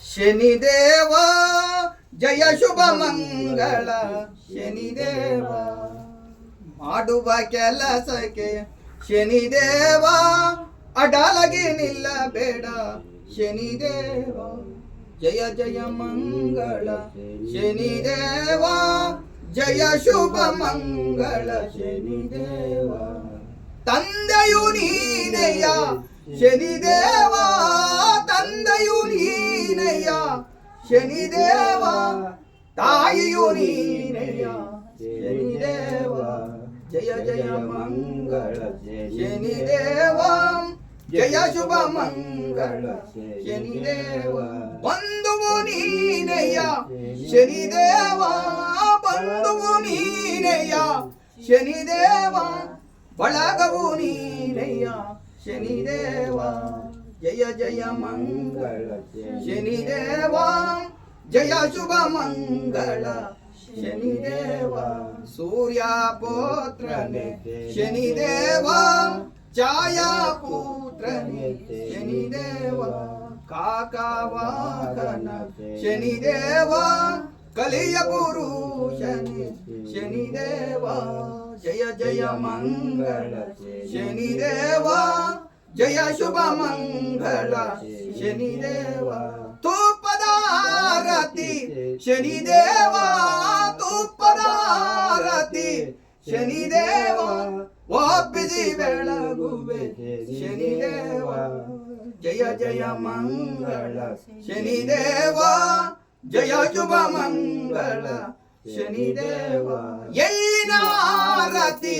ಶನಿದೇವ ಜಯ ಶುಭ ಮಂಗಳ ಶನಿದೇವ ಮಾಡುವ ಕೆಲಸಕ್ಕೆ ಶನಿದೇವ ಅಡಲಗಿ ನಿಲ್ಲಬೇಡ ಶನಿದೇವ ಜಯ ಜಯ ಮಂಗಳ ಶನಿದೇವ ಜಯ ಶುಭ ಮಂಗಳ ಶನಿದೇವ ತಂದೆಯು ನೀನೆಯ ಶನಿದೇವ ತಂದೆಯು ನೀನೆಯ ಶನಿದೇವ ತಾಯಿಯು ನೀನೆಯ ಶನಿದೇವ ಜಯ ಜಯ ಮಂಗಳ ಶನಿದೇವ ಜಯ ಶುಭ ಮಂಗಳ ಶನಿದೇವ ಬಂಧುವು ನೀನೆಯ ಶನಿದೇವ ಬಂಧುವು ನೀನೆಯ ಶನಿದೇವ ಬಳಗವು ನೀನೆಯ ಶನಿದೇವ ಜಯ ಜಯ ಮಂಗಳ ಶನಿದೇವ ಜಯ ಶುಭ ಮಂಗಳ ಶನಿದೇವ ಸೂರ್ಯ ಪುತ್ರನೇ ಶನಿದೇವ ಛಾಯಾ ಪುತ್ರನೇ ಶನಿದೇವ ಕಾಕವಾಹನ ಶನಿದೇವ ಕಲಿಯ ಪುರುಷನೇ ಶನಿದೇವ ಜಯ ಜಯ ಮಂಗಳ ಶನಿದೇವ ಜಯ ಶುಭ ಮಂಗಳ ಶನಿದೇವ ತುಪ್ಪದಾರತಿ ಶನಿದೇವ ತುಪ್ಪದಾರತಿ ಶನಿದೇವ ಒಪ್ಪಿಸಿ ಬೆಳಗುವೆ ಶನಿದೇವ ಜಯ ಜಯ ಮಂಗಳ ಶನಿದೇವ ಜಯ ಶುಭ ಮಂಗಳ ಶನಿದೇವ ಎಳ್ಳಿನ ಆರತಿ